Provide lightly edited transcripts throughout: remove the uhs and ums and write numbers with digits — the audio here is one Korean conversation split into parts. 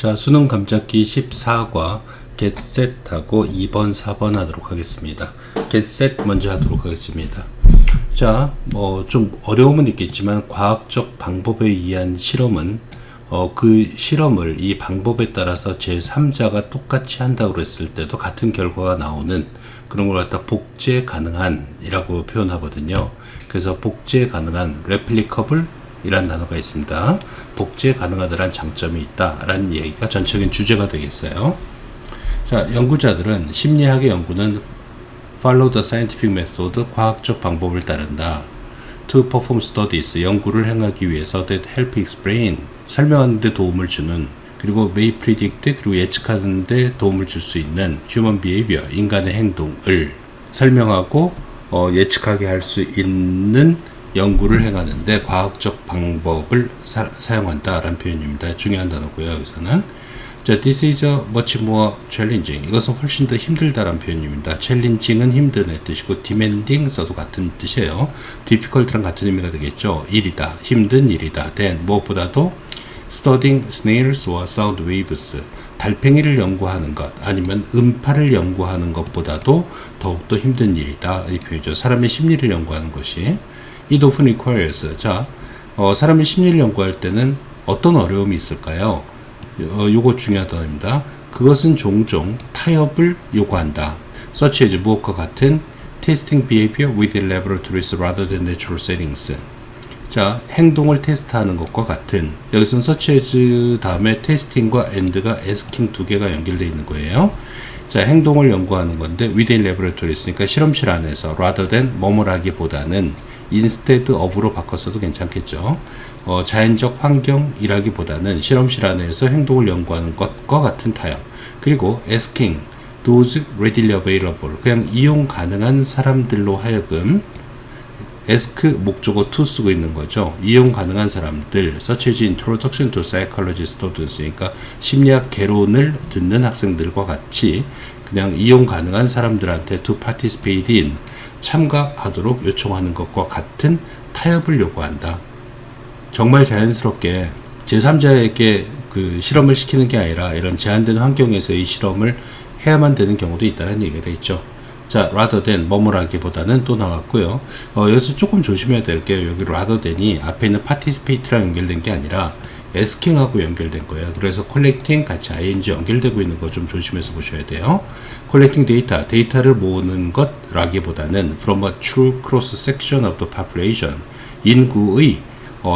자, 수능 감잡기 14과 get set하고 2번, 4번 하도록 하겠습니다. get set 먼저 하도록 하겠습니다. 자, 좀 어려움은 있겠지만 과학적 방법에 의한 실험은 그 실험을 이 방법에 따라서 제3자가 똑같이 한다고 했을 때도 같은 결과가 나오는 그런 걸 갖다 복제 가능한 이라고 표현하거든요. 그래서 복제 가능한 replicable 이란 단어가 있습니다. 복제 가능하다란 장점이 있다라는 얘기가 전체적인 주제가 되겠어요. 자, 연구자들은 심리학의 연구는 follow the scientific method, 과학적 방법을 따른다. to perform studies, 연구를 행하기 위해서 that help explain, 설명하는 데 도움을 주는, 그리고 may predict, 그리고 예측하는 데 도움을 줄 수 있는 human behavior, 인간의 행동을 설명하고 예측하게 할 수 있는 연구를 행하는데 과학적 방법을 사용한다라는 표현입니다. 중요한 단어고요. 여기서는 자, this is a much more challenging. 이것은 훨씬 더 힘들다라는 표현입니다. challenging은 힘든 뜻이고 demanding 써도 같은 뜻이에요. difficult랑 같은 의미가 되겠죠. 일이다, 힘든 일이다. then 무엇보다도 studying snails or sound waves. 달팽이를 연구하는 것 아니면 음파를 연구하는 것보다도 더욱더 힘든 일이다. 이 표현이죠. 사람의 심리를 연구하는 것이. It often requires. 자, 사람의 심리를 연구할 때는 어떤 어려움이 있을까요? 요거 중요한 단어입니다. 그것은 종종 타협을 요구한다. such as 무엇과 같은 testing behavior within laboratories rather than natural settings. 자, 행동을 테스트하는 것과 같은, 여기서는 such as 다음에 testing과 and가 asking 두 개가 연결되어 있는 거예요. 자, 행동을 연구하는 건데 within laboratories, 그러니까 실험실 안에서 rather than 뭐뭐라기보다는 instead of로 바꿨어도 괜찮겠죠. 자연적 환경이라기보다는 실험실 안에서 행동을 연구하는 것과 같은 타협. 그리고 asking those readily available, 그냥 이용 가능한 사람들로 하여금 ask 목적어 to 쓰고 있는 거죠. 이용 가능한 사람들, such as introduction to psychology students, 그러니까 심리학 개론을 듣는 학생들과 같이 그냥 이용 가능한 사람들한테 to participate in, 참가하도록 요청하는 것과 같은 타협을 요구한다. 정말 자연스럽게 제3자에게 그 실험을 시키는 게 아니라 이런 제한된 환경에서 이 실험을 해야만 되는 경우도 있다는 얘기가 되겠죠. 자, rather than 뭐뭐라기보다는 또 나왔고요. 여기서 조금 조심해야 될 게, 여기 rather than이 앞에 있는 participate랑 연결된 게 아니라 asking하고 연결된 거예요. 그래서 collecting 같이 ing 연결되고 있는 거 좀 조심해서 보셔야 돼요. collecting data, 데이터를 모으는 것라기보다는 from a true cross section of the population, 인구의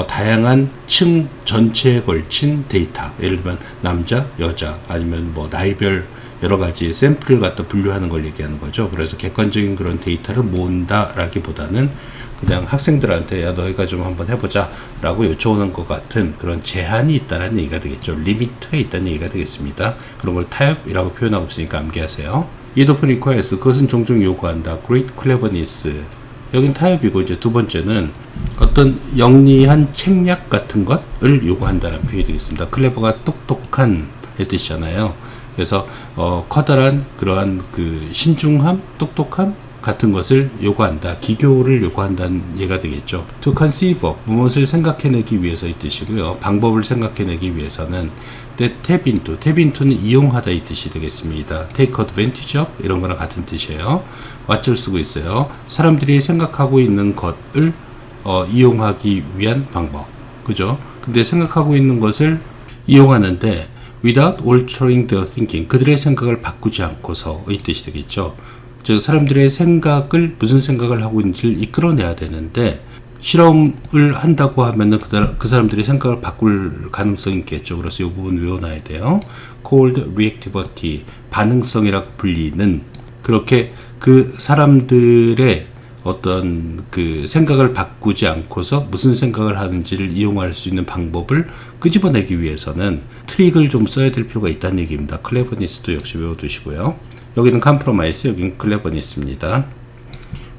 다양한 층 전체에 걸친 데이터, 예를 들면 남자, 여자, 아니면 뭐 나이별 여러 가지 샘플을 갖다 분류하는 걸 얘기하는 거죠. 그래서 객관적인 그런 데이터를 모은다라기보다는 그냥 학생들한테 야, 너희가 좀 한번 해보자 라고 요청하는 것 같은 그런 제한이 있다는 얘기가 되겠죠. 리미트가 있다는 얘기가 되겠습니다. 그런 걸 타협이라고 표현하고 있으니까 암기하세요. It often requires, 그것은 종종 요구한다. Great cleverness, 여긴 타협이고, 이제 두 번째는 어떤 영리한 책략 같은 것을 요구한다는 표현이 되겠습니다. 클레버가 똑똑한 의 뜻이잖아요. 그래서 커다란 그러한 그 신중함, 똑똑함 같은 것을 요구한다. 기교를 요구한다는 얘기가 되겠죠. To conceive of, 무엇을 생각해내기 위해서의 뜻이고요. 방법을 생각해내기 위해서는 that tap into, tap into는 이용하다 이 뜻이 되겠습니다. take advantage of 이런 거랑 같은 뜻이에요. what을 쓰고 있어요. 사람들이 생각하고 있는 것을 이용하기 위한 방법, 그죠? 근데 생각하고 있는 것을 이용하는데 without altering their thinking, 그들의 생각을 바꾸지 않고서의 뜻이 되겠죠. 즉, 사람들의 생각을, 무슨 생각을 하고 있는지를 이끌어내야 되는데 실험을 한다고 하면은 그 사람들의 생각을 바꿀 가능성이 있겠죠. 그래서 이 부분 외워놔야 돼요. cold reactivity, 반응성이라고 불리는, 그렇게 그 사람들의 어떤 그 생각을 바꾸지 않고서 무슨 생각을 하는지를 이용할 수 있는 방법을 끄집어내기 위해서는 트릭을 좀 써야 될 필요가 있다는 얘기입니다. 클레버니스도 역시 외워두시고요. 여기는 compromise, 여기는 클레버니스입니다.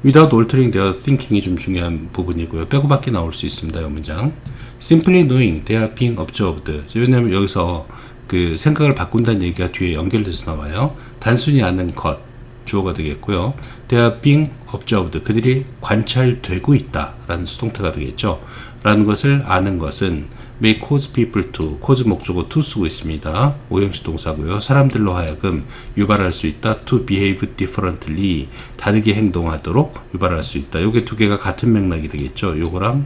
without altering their thinking이 좀 중요한 부분이고요. 빼고밖에 나올 수 있습니다. 이 문장. simply knowing they are being observed. 왜냐하면 여기서 그 생각을 바꾼다는 얘기가 뒤에 연결돼서 나와요. 단순히 아는 것, 주어가 되겠고요. They are being observed. 그들이 관찰되고 있다라는 수동태가 되겠죠. 라는 것을 아는 것은 may cause people to, cause 목적어 to 쓰고 있습니다. 오형식 동사고요. 사람들로 하여금 유발할 수 있다. to behave differently, 다르게 행동하도록 유발할 수 있다. 요게 두 개가 같은 맥락이 되겠죠. 요거랑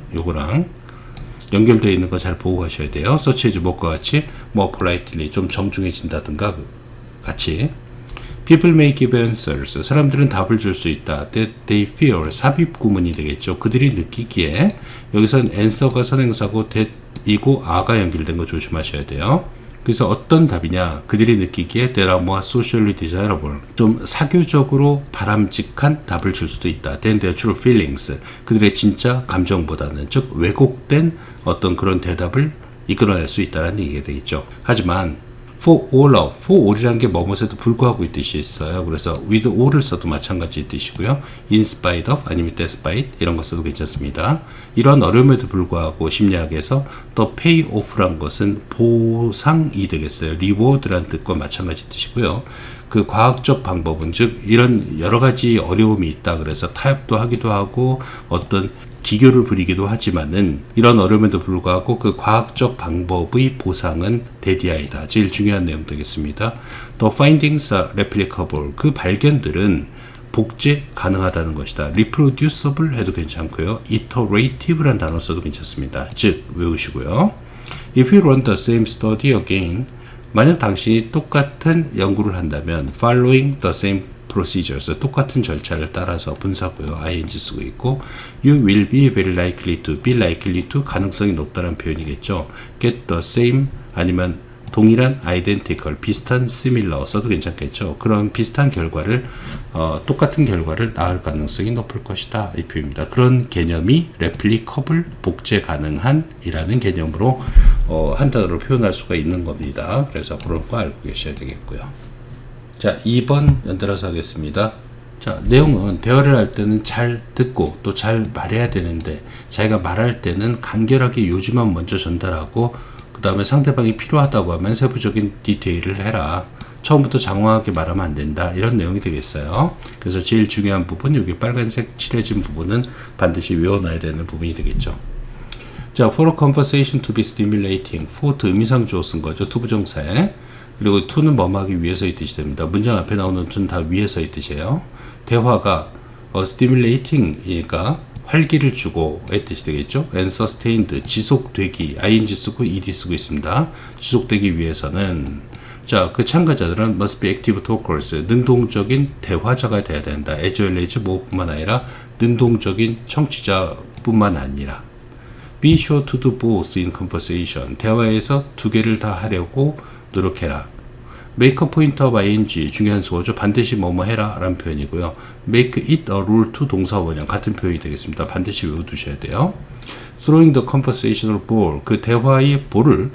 연결되어 있는 거 잘 보고 가셔야 돼요. such as 뭐과 같이 more politely, 좀 정중해진다든가 같이. People may give answers. 사람들은 답을 줄 수 있다. That they feel. 삽입 구문이 되겠죠. 그들이 느끼기에. 여기선 answer가 선행사고 that이고 a가 연결된 거 조심하셔야 돼요. 그래서 어떤 답이냐? 그들이 느끼기에 that are more socially desirable. 좀 사교적으로 바람직한 답을 줄 수도 있다. Than their true feelings. 그들의 진짜 감정보다는, 즉 왜곡된 어떤 그런 대답을 이끌어낼 수 있다는 얘기가 되겠죠. 하지만 for all이라는 게 뭐뭐에도 불구하고 이 뜻이 있어요. 그래서 with all을 써도 마찬가지 뜻이고요. in spite of 아니면 despite 이런 거 써도 괜찮습니다. 이런 어려움에도 불구하고 심리학에서 또 pay off란 것은 보상이 되겠어요. reward란 뜻과 마찬가지 뜻이고요. 그 과학적 방법은, 즉 이런 여러 가지 어려움이 있다 그래서 타협도 하기도 하고 어떤 기교를 부리기도 하지만은 이런 어려움에도 불구하고 그 과학적 방법의 보상은 대디아이다. 제일 중요한 내용 되겠습니다. The findings are replicable. 그 발견들은 복제 가능하다는 것이다. reproducible 해도 괜찮고요. iterative란 단어 써도 괜찮습니다. 즉 외우시고요. If you run the same study again, 만약 당신이 똑같은 연구를 한다면 following the same procedures, 똑같은 절차를 따라서 분사고요. ing 쓰고 있고 you will be very likely to, be likely to 가능성이 높다는 표현이겠죠. get the same 아니면 동일한 identical, 비슷한 similar 써도 괜찮겠죠. 그런 비슷한 결과를 똑같은 결과를 낳을 가능성이 높을 것이다. 이 표현입니다. 그런 개념이 replicable, 복제 가능한 이라는 개념으로 한 단어로 표현할 수가 있는 겁니다. 그래서 그런 거 알고 계셔야 되겠고요. 자, 2번 연달아서 하겠습니다. 자, 내용은 대화를 할 때는 잘 듣고 또 잘 말해야 되는데 자기가 말할 때는 간결하게 요지만 먼저 전달하고 그 다음에 상대방이 필요하다고 하면 세부적인 디테일을 해라. 처음부터 장황하게 말하면 안 된다. 이런 내용이 되겠어요. 그래서 제일 중요한 부분, 여기 빨간색 칠해진 부분은 반드시 외워놔야 되는 부분이 되겠죠. 자, for a conversation to be stimulating. for 의미상 주어 쓴 거죠. 투부정사에. 그리고 to는 뭐뭐 하기 위해서의 뜻이 됩니다. 문장 앞에 나오는 to는 다 위해서의 뜻이에요. 대화가 stimulating이니까 활기를 주고의 뜻이 되겠죠. and sustained, 지속되기, ing 쓰고 ed 쓰고 있습니다. 지속되기 위해서는 자, 그 참가자들은 must be active talkers, 능동적인 대화자가 돼야 된다. as well as 뭐뿐만 아니라 능동적인 청취자뿐만 아니라 be sure to do both in conversation, 대화에서 두 개를 다 하려고 노력해라. make a point of ing, 중요한 수어죠. 반드시 뭐뭐 해라 라는 표현이고요. make it a rule to 동사 원형, 같은 표현이 되겠습니다. 반드시 외워두셔야 돼요. throwing the conversational ball, 그 대화의 볼을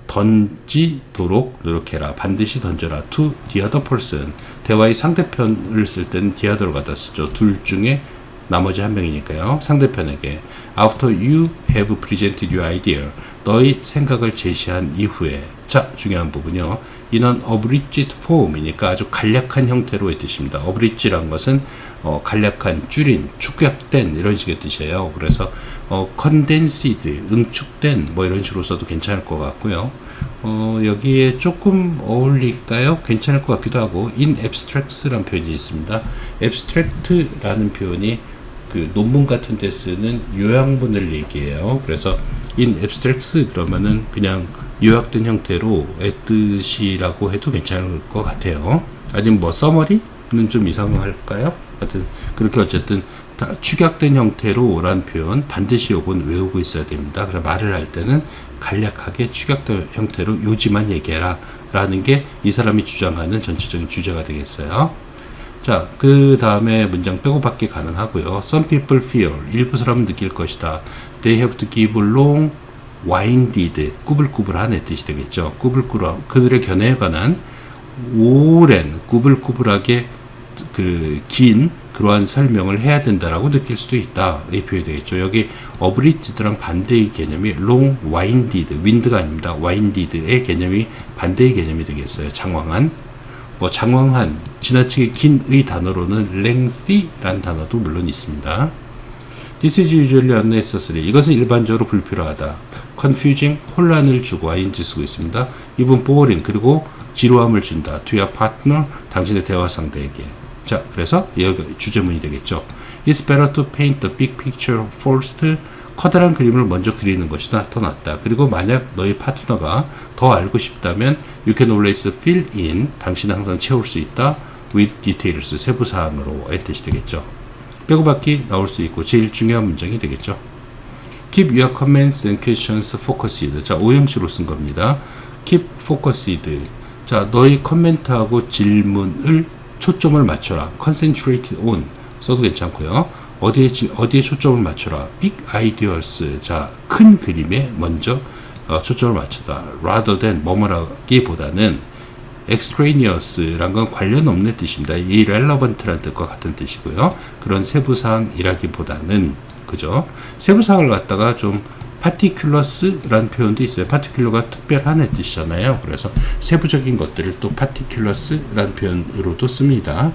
던지도록 노력해라. 반드시 던져라. to the other person, 대화의 상대편을 쓸 때는 the other를 갖다 쓰죠. 둘 중에 나머지 한 명이니까요. 상대편에게 after you have presented your idea, 너의 생각을 제시한 이후에. 자, 중요한 부분요. in an abridged form이니까 아주 간략한 형태로의 뜻입니다. abridge란 것은 간략한, 줄인, 축약된 이런 식의 뜻이에요. 그래서 condensed, 응축된 뭐 이런 식으로 써도 괜찮을 것 같고요. 여기에 조금 어울릴까요? 괜찮을 것 같기도 하고 in abstracts라는 표현이 있습니다. abstract라는 표현이 그 논문 같은 데 쓰는 요약문을 얘기해요. 그래서 in abstracts 그러면은 그냥 요약된 형태로의 뜻이라고 해도 괜찮을 것 같아요. 아니면 뭐 summary는 좀 이상할까요? 하여튼 그렇게 어쨌든 다 축약된 형태로라는 표현 반드시 요건 외우고 있어야 됩니다. 그래서 말을 할 때는 간략하게 축약된 형태로 요지만 얘기해라 라는 게 이 사람이 주장하는 전체적인 주제가 되겠어요. 자, 그 다음에 문장 빼고 받기 가능하고요. Some people feel, 일부 사람은 느낄 것이다. They have to give long winded, 꾸불꾸불한의 뜻이 되겠죠. 꾸불꾸불, 그들의 견해에 관한 오랜, 꾸불꾸불하게 그 긴 그러한 설명을 해야 된다라고 느낄 수도 있다. 이 표현이 되겠죠. 여기 abridged랑 반대의 개념이 long winded, wind가 아닙니다. winded의 개념이 반대의 개념이 되겠어요. 장황한. 뭐 장황한, 지나치게 긴의 단어로는 lengthy라는 단어도 물론 있습니다. This is usually unnecessary. 이것은 일반적으로 불필요하다. Confusing, 혼란을 주고 ing 쓰고 있습니다. Even boring, 그리고 지루함을 준다. To your partner, 당신의 대화 상대에게. 자, 그래서 여기 주제문이 되겠죠. It's better to paint the big picture first. 커다란 그림을 먼저 그리는 것이 더 낫다. 그리고 만약 너희 파트너가 더 알고 싶다면 you can always fill in. 당신은 항상 채울 수 있다. with details, 세부 사항으로의 뜻이 되겠죠. 빼고받기 나올 수 있고 제일 중요한 문장이 되겠죠. Keep your comments and questions focused. 자, 오형식으로 쓴 겁니다. Keep focused. 자, 너희 코멘트하고 질문을 초점을 맞춰라. Concentrate on 써도 괜찮고요. 어디에 초점을 맞춰라. Big ideas. 자, 큰 그림에 먼저 초점을 맞춰라. Rather than 뭐뭐라기보다는 extraneous란 건 관련 없는 뜻입니다. irrelevant라는 뜻과 같은 뜻이고요. 그런 세부사항이라기보다는, 그죠? 세부사항을 갖다가 좀 particular스라는 표현도 있어요. particular가 특별한 뜻이잖아요. 그래서 세부적인 것들을 또 particular스라는 표현으로도 씁니다.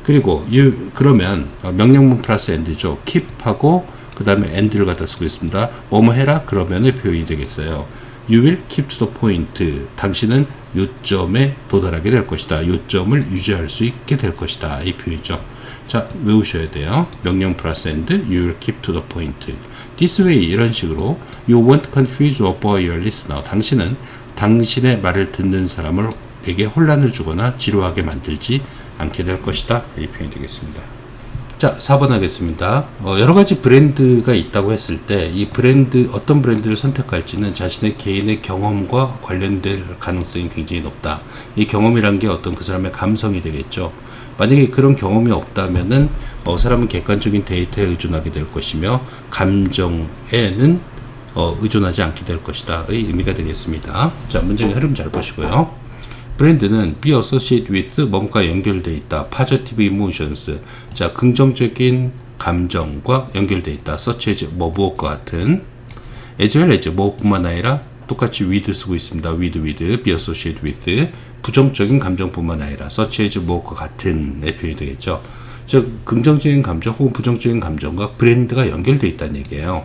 그리고 그러면 명령문 플러스 and죠. keep하고 그 다음에 and를 갖다 쓰고 있습니다. 뭐뭐 해라 그러면의 표현이 되겠어요. You will keep to the point. 당신은 요점에 도달하게 될 것이다. 요점을 유지할 수 있게 될 것이다. 이 표현이죠. 자, 외우셔야 돼요. 명령 플러스 and, you will keep to the point. This way, 이런 식으로 you won't confuse or bore your listener. 당신은 당신의 말을 듣는 사람에게 혼란을 주거나 지루하게 만들지 않게 될 것이다. 이 표현이 되겠습니다. 자, 4번 하겠습니다. 여러 가지 브랜드가 있다고 했을 때 이 브랜드, 어떤 브랜드를 선택할지는 자신의 개인의 경험과 관련될 가능성이 굉장히 높다. 이 경험이란 게 어떤 그 사람의 감성이 되겠죠. 만약에 그런 경험이 없다면은 사람은 객관적인 데이터에 의존하게 될 것이며 감정에는 의존하지 않게 될 것이다. 의 의미가 되겠습니다. 자, 문장의 흐름 잘 보시고요. 브랜드는 be associated with 뭔가 연결되어 있다. positive emotions. 자, 긍정적인 감정과 연결되어 있다. such as 무엇과 같은. as well as 뭐뿐만 아니라 똑같이 with 쓰고 있습니다. with be associated with 부정적인 감정뿐만 아니라 such as 무엇과 같은의 표현이 되겠죠. 즉 긍정적인 감정 혹은 부정적인 감정과 브랜드가 연결되어 있다는 얘기예요.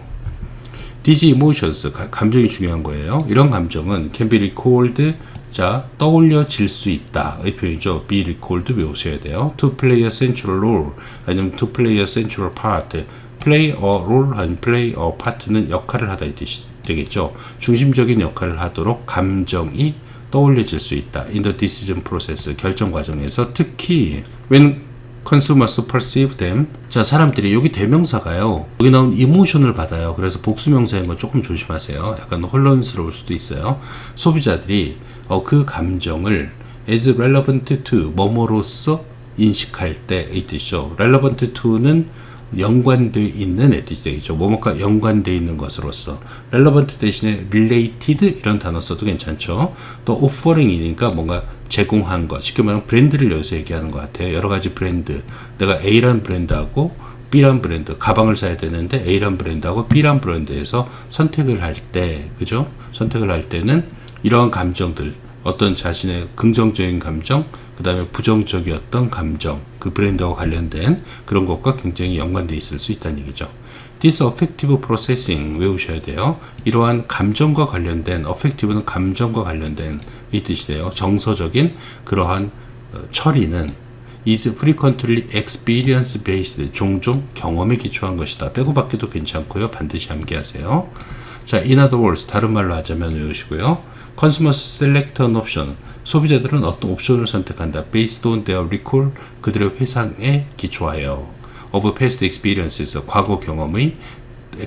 These emotions, 감정이 중요한 거예요. 이런 감정은 can be recalled, 자, 떠올려질 수 있다. 이 표현이죠. be recalled 외우셔야 돼요. to play a central role, 아니면 to play a central part. play a role, 아니면 play a part는 역할을 하다 이 뜻이 되겠죠. 중심적인 역할을 하도록 감정이 떠올려질 수 있다. in the decision process, 결정 과정에서 특히 when consumers perceive them. 자, 사람들이 여기 대명사가요. 여기 나온 emotion을 받아요. 그래서 복수명사인 건 조금 조심하세요. 약간 혼란스러울 수도 있어요. 소비자들이 그 감정을 as relevant to 뭐뭐로서 인식할 때의 뜻이죠. relevant to는 연관되어 있는 뜻이 되겠죠. 뭐뭐가 연관되어 있는 것으로서. relevant 대신에 related 이런 단어 써도 괜찮죠. 또 offering이니까 뭔가 제공한 것. 쉽게 말하면 브랜드를 여기서 얘기하는 것 같아요. 여러 가지 브랜드. 내가 A라는 브랜드하고 B라는 브랜드, 가방을 사야 되는데 A라는 브랜드하고 B라는 브랜드에서 선택을 할 때, 그죠? 선택을 할 때는 이러한 감정들, 어떤 자신의 긍정적인 감정, 그 다음에 부정적이었던 감정, 그 브랜드와 관련된 그런 것과 굉장히 연관되어 있을 수 있다는 얘기죠. This affective processing 외우셔야 돼요. 이러한 감정과 관련된, affective는 감정과 관련된 이 뜻이 돼요. 정서적인 그러한 처리는 is frequently experience based, 종종 경험에 기초한 것이다. 빼고받기도 괜찮고요. 반드시 암기하세요. 자, in other words, 다른 말로 하자면 외우시고요. Consumers select an option. 소비자들은 어떤 옵션을 선택한다. Based on their recall, 그들의 회상에 기초하여. Of past experiences, 과거 경험의,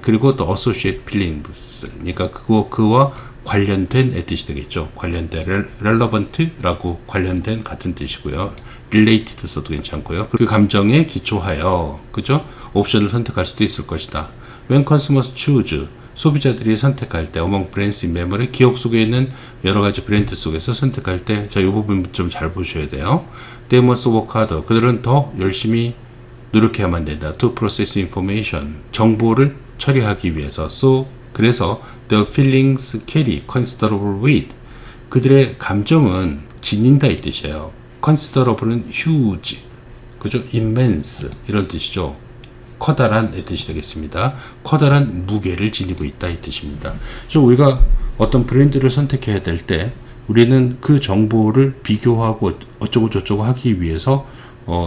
그리고 또 associate feelings, 그러니까 그와 관련된 뜻이 되겠죠. 관련된, relevant라고 관련된 같은 뜻이고요. related 써도 괜찮고요. 그 감정에 기초하여, 그죠? 옵션을 선택할 수도 있을 것이다. When consumers choose, 소비자들이 선택할 때 among brands in memory, 기억 속에 있는 여러 가지 브랜드 속에서 선택할 때, 자, 이 부분 좀 잘 보셔야 돼요. They must work harder. 그들은 더 열심히 노력해야만 된다. To process information, 정보를 처리하기 위해서. 그래서 the feelings carry considerable weight. 그들의 감정은 지닌다 이 뜻이에요. considerable은 huge, 그죠? immense 이런 뜻이죠. 커다란 이 뜻이 되겠습니다. 커다란 무게를 지니고 있다 이 뜻입니다. 우리가 어떤 브랜드를 선택해야 될 때 우리는 그 정보를 비교하고 어쩌고 저쩌고 하기 위해서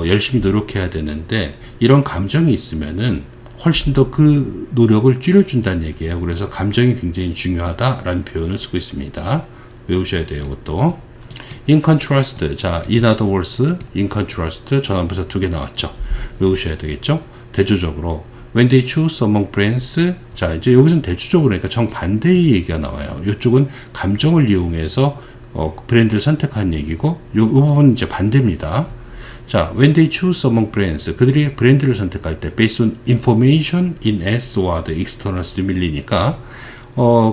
열심히 노력해야 되는데 이런 감정이 있으면은 훨씬 더 그 노력을 줄여준다는 얘기예요. 그래서 감정이 굉장히 중요하다라는 표현을 쓰고 있습니다. 외우셔야 돼요. 이것도. In contrast, 자, in other words, in contrast 전환부사 2개 나왔죠. 외우셔야 되겠죠. 대조적으로 when they choose among brands, 자 이제 여기서는 대조적으로 그러니까 정반대의 얘기가 나와요. 이쪽은 감정을 이용해서 브랜드를 선택한 얘기고 이 부분은 이제 반대입니다. 자, when they choose among brands, 그들이 브랜드를 선택할 때 based on information in ads or the external stimul이니까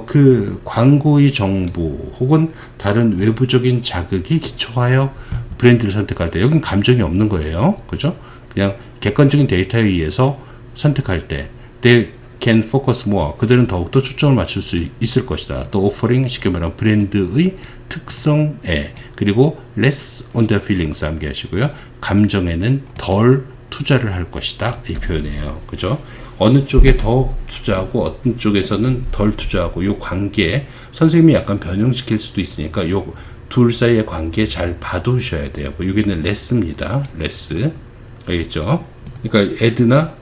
그 광고의 정보 혹은 다른 외부적인 자극이 기초하여 브랜드를 선택할 때 여긴 감정이 없는 거예요. 그죠? 그냥 객관적인 데이터에 의해서 선택할 때 they can focus more, 그들은 더욱더 초점을 맞출 수 있을 것이다. 또 offering, 쉽게 말하면 브랜드의 특성에, 그리고 less on their feelings 암기하시고요. 감정에는 덜 투자를 할 것이다 이 표현이에요. 그죠? 어느 쪽에 더 투자하고 어떤 쪽에서는 덜 투자하고 이 관계 선생님이 약간 변형시킬 수도 있으니까 요 둘 사이의 관계 잘 봐두셔야 돼요. 여기는 less입니다. less. 알겠죠? 그러니까 애드나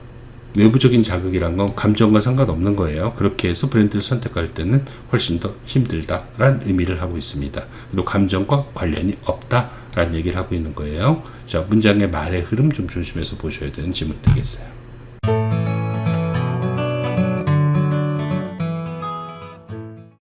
외부적인 자극이란 건 감정과 상관없는 거예요. 그렇게 해서 브랜드를 선택할 때는 훨씬 더 힘들다라는 의미를 하고 있습니다. 그리고 감정과 관련이 없다라는 얘기를 하고 있는 거예요. 자, 문장의 말의 흐름 좀 조심해서 보셔야 되는 지문 되겠어요.